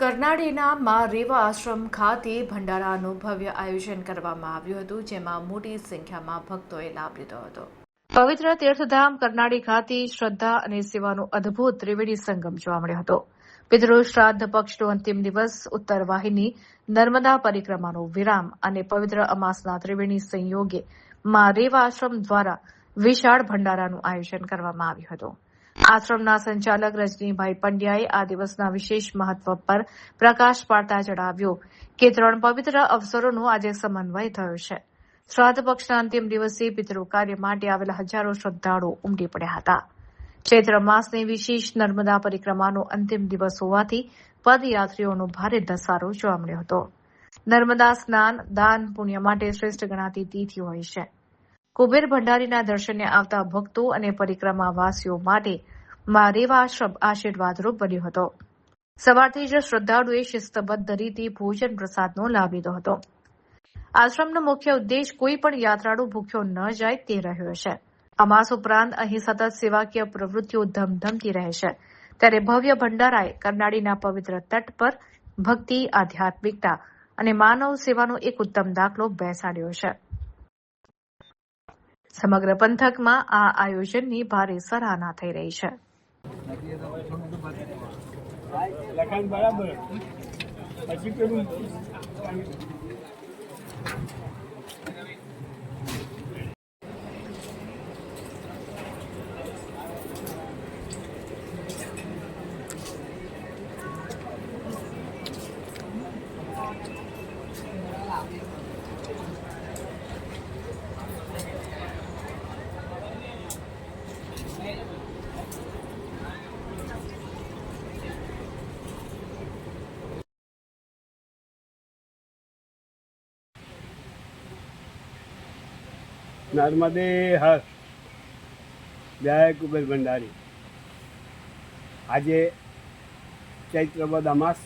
કરનાળીના માં રેવા આશ્રમ ખાતે ભંડારાનું ભવ્ય આયોજન કરવામાં આવ્યું હતું, જેમાં મોટી સંખ્યામાં ભક્તોએ લાભ લીધો હતો. પવિત્ર તીર્થધામ કરનાળી ખાતે શ્રદ્ધા અને સેવાનો અદભુત ત્રિવેણી સંગમ જોવા મળ્યો હતો. પિતૃ શ્રાદ્ધ પક્ષનો અંતિમ દિવસ, ઉત્તર વાહિની, નર્મદા પરિક્રમાનો વિરામ અને પવિત્ર અમાસના ત્રિવેણી સંયોગે માં રેવા આશ્રમ દ્વારા વિશાળ ભંડારાનું આયોજન કરવામાં આવ્યું હતું. આશ્રમના સંચાલક રજનીભાઈ પંડ્યાએ આ દિવસના વિશેષ મહત્વ પર પ્રકાશ પાડતા જણાવ્યું કે 3 પવિત્ર અવસરોનો આજે સમન્વય થયો છે. શ્રાદ્ધ પક્ષના અંતિમ દિવસે પિતૃ કાર્ય માટે આવેલા હજારો શ્રદ્ધાળુઓ ઉમટી પડ્યા હતા. ચૈત્ર માસની વિશેષ નર્મદા પરિક્રમાનો અંતિમ દિવસ હોવાથી પદયાત્રીઓનો ભારે ધસારો જોવા મળ્યો હતો. નર્મદા સ્નાન દાન પુણ્ય માટે શ્રેષ્ઠ ગણાતી તિથિ હોય છે. કુબેર ભંડારીના દર્શને આવતા ભક્તો અને પરિક્રમાવાસીઓ માટે માં રેવા આશ્રમ આશીર્વાદરૂપ બન્યો હતો. સવારથી જ શ્રદ્ધાળુએ શિસ્તબદ્ધ રીતે ભોજન પ્રસાદનો લાભ લીધો હતો. આશ્રમનો મુખ્ય ઉદ્દેશ કોઈ પણ યાત્રાળુ ભૂખ્યો ન જાય તે રહ્યો છે. અમાસ ઉપરાંત અહીં સતત સેવાકીય પ્રવૃત્તિઓ ધમધમતી રહે છે. ત્યારે ભવ્ય ભંડારાએ કરનાળીના પવિત્ર તટ પર ભક્તિ, આધ્યાત્મિકતા અને માનવ સેવાનો એક ઉત્તમ દાખલો બેસાડ્યો છે. સમગ્ર પંથકમાં આ આયોજનની ભારે સરાહના થઈ રહી છે. નર્મદે હર. જય કુબેર ભંડારી. આજે ચૈત્ર વદ અમાસ,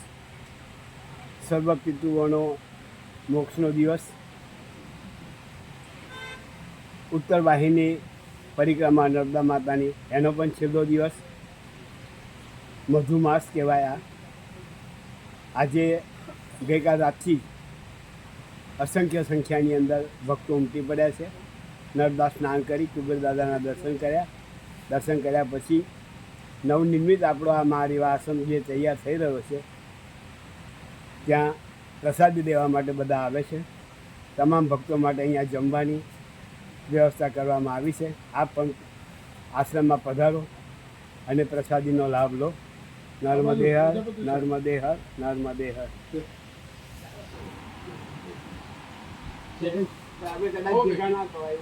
સર્વ પિતૃઓનો મોક્ષનો દિવસ, ઉત્તર વાહિની પરિક્રમા નર્મદા માતાની એનો પણ છેલ્લો દિવસ, મધુમાસ કહેવાય. આજે ગઈકાલ રાતથી અસંખ્ય સંખ્યાની અંદર ભક્તો ઉમટી પડ્યા છે. નર્મદા સ્નાન કરી કુબેર દાદાના દર્શન કર્યા પછી નવનિર્મિત આપણો આ મા રેવા આશ્રમ જે તૈયાર થઈ રહ્યો છે ત્યાં પ્રસાદી દેવા માટે બધા આવે છે. તમામ ભક્તો માટે અહીંયા જમવાની વ્યવસ્થા કરવામાં આવી છે. આપ પણ આશ્રમમાં પધારો અને પ્રસાદીનો લાભ લો. નર્મદે હર, નર્મદે હર, નર્મદે હર. આપણે કદાચ ભેગા ના થવાય.